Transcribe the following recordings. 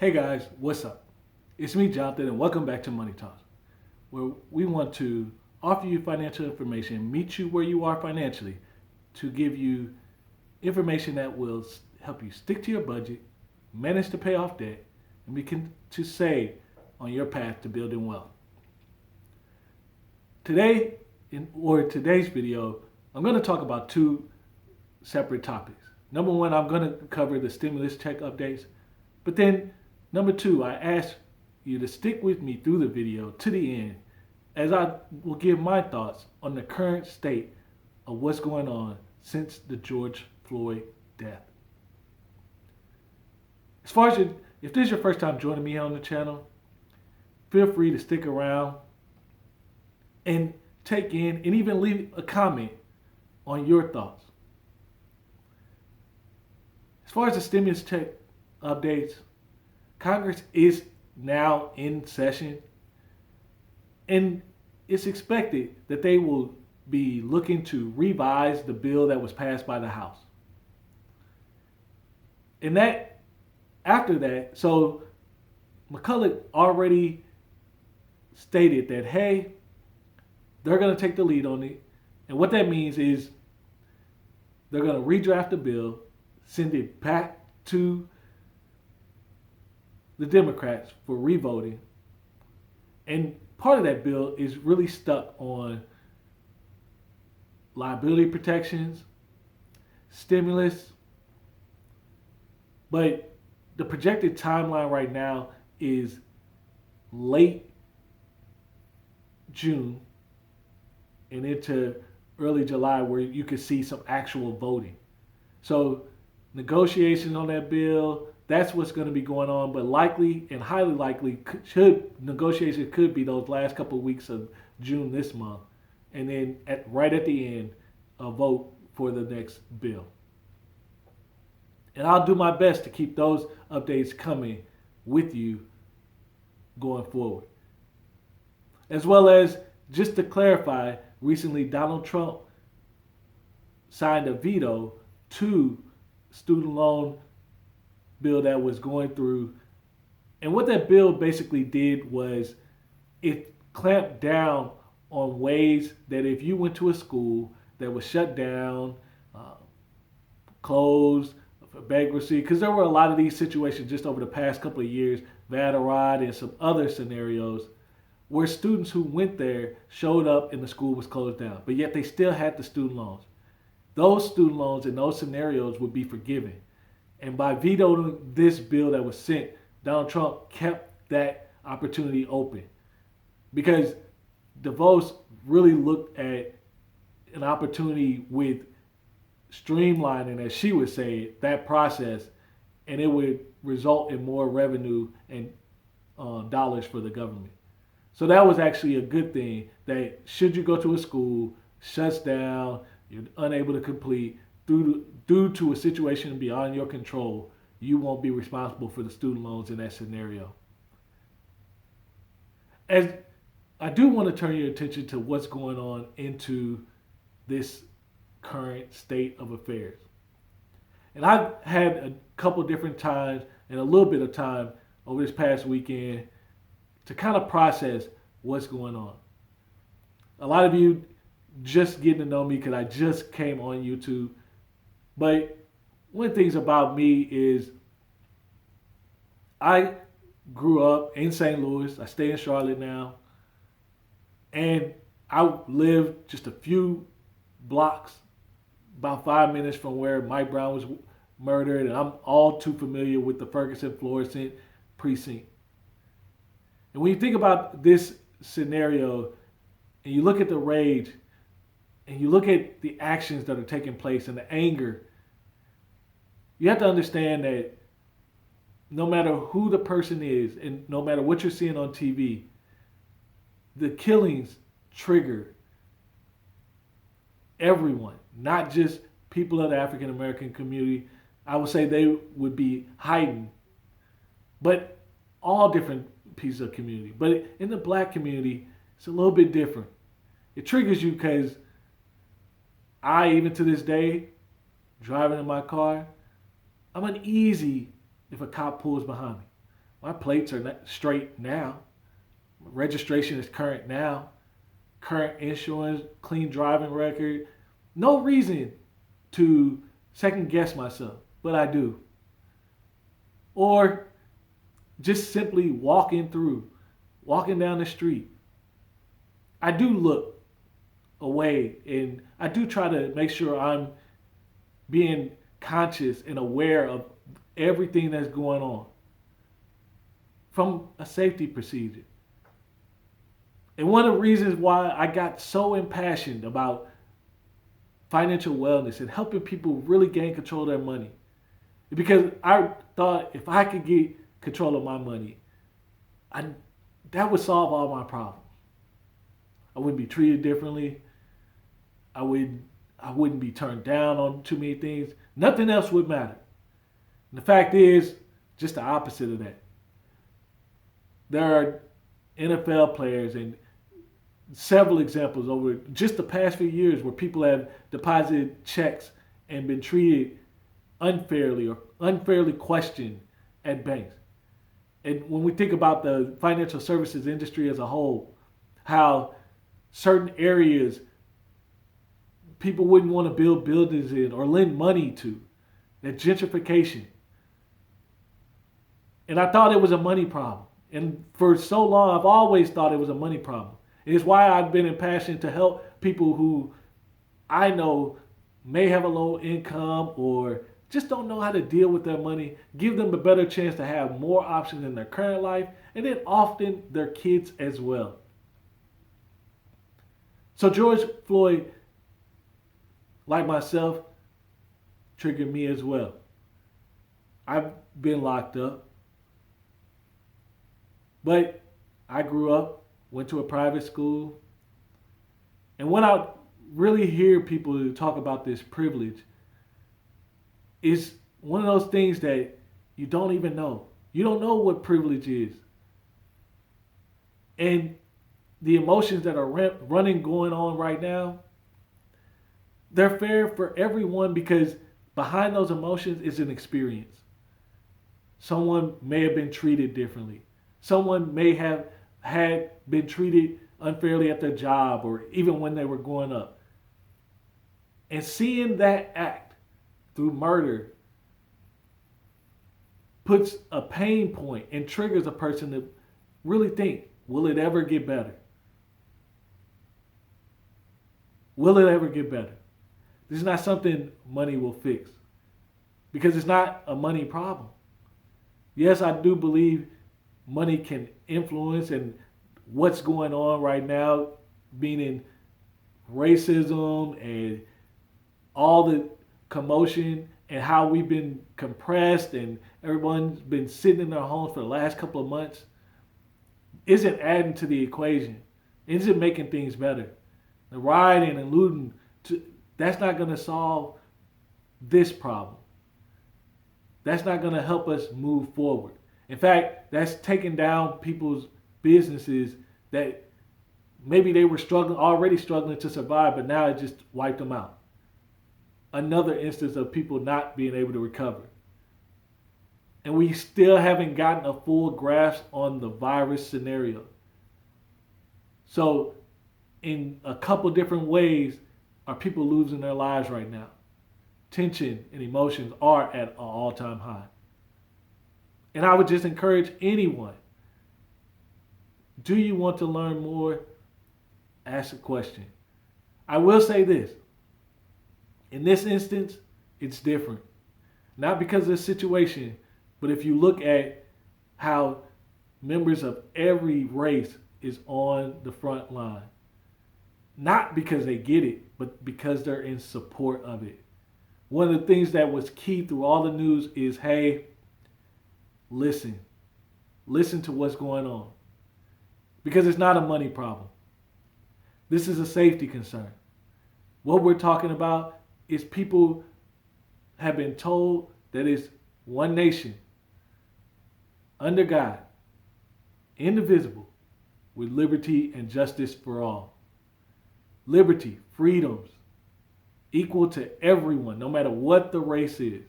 Hey guys, what's up? It's me, Jonathan, and welcome back to Money Talks, where we want to offer you financial information, meet you where you are financially, to give you information that will help you stick to your budget, manage to pay off debt, and begin to save on your path to building wealth. Today, or today's video, I'm going to talk about two separate topics. Number one, I'm going to cover the stimulus check updates, but then number two, I ask you to stick with me through the video to the end as I will give my thoughts on the current state of what's going on since the George Floyd death. As far as if this is your first time joining me on the channel, feel free to stick around and take in and even leave a comment on your thoughts. As far as the stimulus check updates, Congress is now in session, and it's expected that they will be looking to revise the bill that was passed by the House. And that, after that, so McCollough already stated that, hey, they're going to take the lead on it. And what that means is they're going to redraft the bill, send it back to the Democrats for revoting. And part of that bill is really stuck on liability protections, stimulus, but the projected timeline right now is late June and into early July, where you could see some actual voting. So negotiations on that bill, that's what's going to be going on, but likely and highly likely negotiations could be those last couple of weeks of June this month, and then right at the end, a vote for the next bill. And I'll do my best to keep those updates coming with you going forward. As well as, just to clarify, recently Donald Trump signed a veto to student loan bill that was going through. And what that bill basically did was it clamped down on ways that if you went to a school that was shut down, closed, for bankruptcy, because there were a lot of these situations just over the past couple of years, Vaderod and some other scenarios, where students who went there showed up and the school was closed down, but yet they still had the student loans. Those student loans in those scenarios would be forgiven. And by vetoing this bill that was sent, Donald Trump kept that opportunity open. Because DeVos really looked at an opportunity with streamlining, as she would say, that process, and it would result in more revenue and dollars for the government. So that was actually a good thing, that should you go to a school, shuts down, you're unable to complete, due to a situation beyond your control, you won't be responsible for the student loans in that scenario. As I do want to turn your attention to what's going on into this current state of affairs. And I've had a couple different times and a little bit of time over this past weekend to kind of process what's going on. A lot of you just getting to know me because I just came on YouTube. But one of the things about me is I grew up in St. Louis. I stay in Charlotte now. And I live just a few blocks, about 5 minutes from where Mike Brown was murdered. And I'm all too familiar with the Ferguson-Florissant precinct. And when you think about this scenario and you look at the rage and you look at the actions that are taking place and the anger, you have to understand that no matter who the person is and no matter what you're seeing on TV, the killings trigger everyone, not just people of the African American community. I would say they would be heightened, but all different pieces of community. But in the black community, it's a little bit different. It triggers you because I, even to this day, driving in my car, I'm uneasy if a cop pulls behind me. My plates are straight now. Registration is current now. Current insurance, clean driving record. No reason to second guess myself, but I do. Or just simply walking down the street. I do look away and I do try to make sure I'm being conscious and aware of everything that's going on from a safety procedure. And one of the reasons why I got so impassioned about financial wellness and helping people really gain control of their money is because I thought if I could get control of my money, that would solve all my problems. I wouldn't be treated differently. I wouldn't be turned down on too many things. Nothing else would matter. And the fact is, just the opposite of that. There are NFL players and several examples over just the past few years where people have deposited checks and been treated unfairly or unfairly questioned at banks. And when we think about the financial services industry as a whole, how certain areas people wouldn't want to build buildings in or lend money to, that gentrification. And I thought it was a money problem. And for so long, I've always thought it was a money problem. And it's why I've been impassioned to help people who I know may have a low income or just don't know how to deal with their money, give them a better chance to have more options in their current life, and then often their kids as well. So George Floyd, like myself, triggered me as well. I've been locked up. But I grew up, went to a private school, and when I really hear people talk about this privilege, it's one of those things that you don't even know. You don't know what privilege is. And the emotions that are going on right now, they're fair for everyone because behind those emotions is an experience. Someone may have been treated differently. Someone may have had been treated unfairly at their job or even when they were growing up. And seeing that act through murder puts a pain point and triggers a person to really think, will it ever get better? Will it ever get better? This is not something money will fix because it's not a money problem. Yes, I do believe money can influence and what's going on right now, meaning racism and all the commotion and how we've been compressed and everyone's been sitting in their homes for the last couple of months, isn't adding to the equation. Isn't making things better. The rioting and looting, that's not going to solve this problem. That's not going to help us move forward. In fact, that's taking down people's businesses that maybe they were already struggling to survive, but now it just wiped them out. Another instance of people not being able to recover. And we still haven't gotten a full grasp on the virus scenario. So in a couple different ways are people losing their lives right now. Tension and emotions are at an all-time high. And I would just encourage anyone, do you want to learn more? Ask a question. I will say this. In this instance, it's different. Not because of the situation, but if you look at how members of every race is on the front line. Not because they get it, but because they're in support of it. One of the things that was key through all the news is, hey, listen. Listen to what's going on. Because it's not a money problem. This is a safety concern. What we're talking about is people have been told that it's one nation, under God, indivisible, with liberty and justice for all. Liberty, freedoms, equal to everyone, no matter what the race is.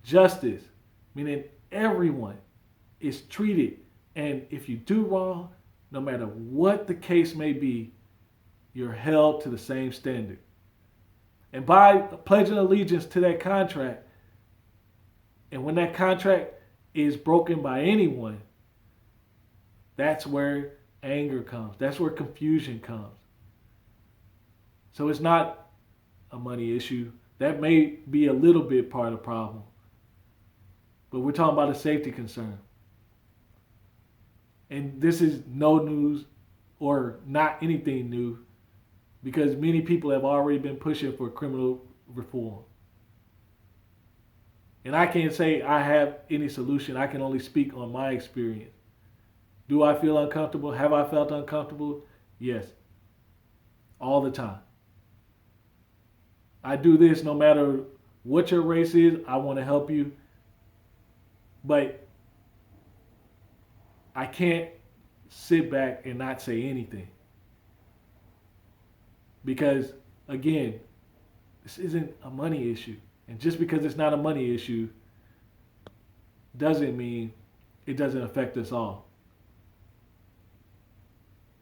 Justice, meaning everyone is treated. And if you do wrong, no matter what the case may be, you're held to the same standard. And by pledging allegiance to that contract, and when that contract is broken by anyone, that's where anger comes. That's where confusion comes. So it's not a money issue. That may be a little bit part of the problem. But we're talking about a safety concern. And this is no news or not anything new, because many people have already been pushing for criminal reform. And I can't say I have any solution. I can only speak on my experience. Do I feel uncomfortable? Have I felt uncomfortable? Yes. All the time. I do this no matter what your race is. I want to help you. But I can't sit back and not say anything. Because, again, this isn't a money issue. And just because it's not a money issue doesn't mean it doesn't affect us all.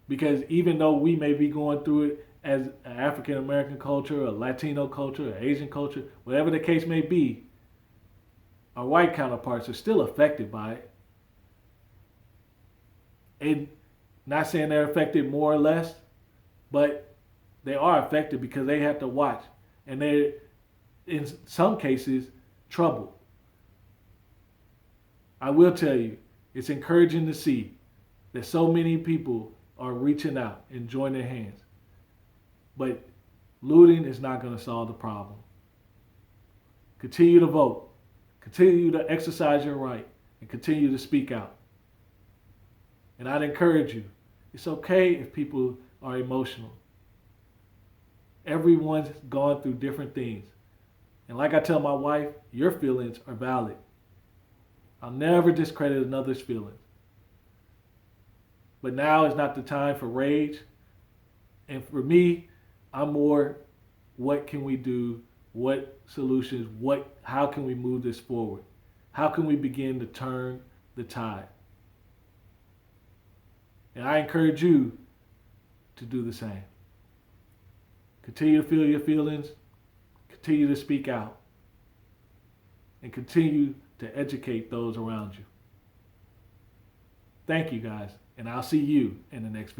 Because even though we may be going through it as an African American culture, a Latino culture, an Asian culture, whatever the case may be, our white counterparts are still affected by it. And not saying they're affected more or less, but they are affected because they have to watch. And they're, in some cases, troubled. I will tell you, it's encouraging to see that so many people are reaching out and joining hands. But looting is not going to solve the problem. Continue to vote. Continue to exercise your right. And continue to speak out. And I'd encourage you, it's okay if people are emotional. Everyone's gone through different things. And like I tell my wife, your feelings are valid. I'll never discredit another's feelings. But now is not the time for rage. And for me, I'm more, what can we do? What solutions? How can we move this forward? How can we begin to turn the tide? And I encourage you to do the same. Continue to feel your feelings. Continue to speak out. And continue to educate those around you. Thank you, guys. And I'll see you in the next video.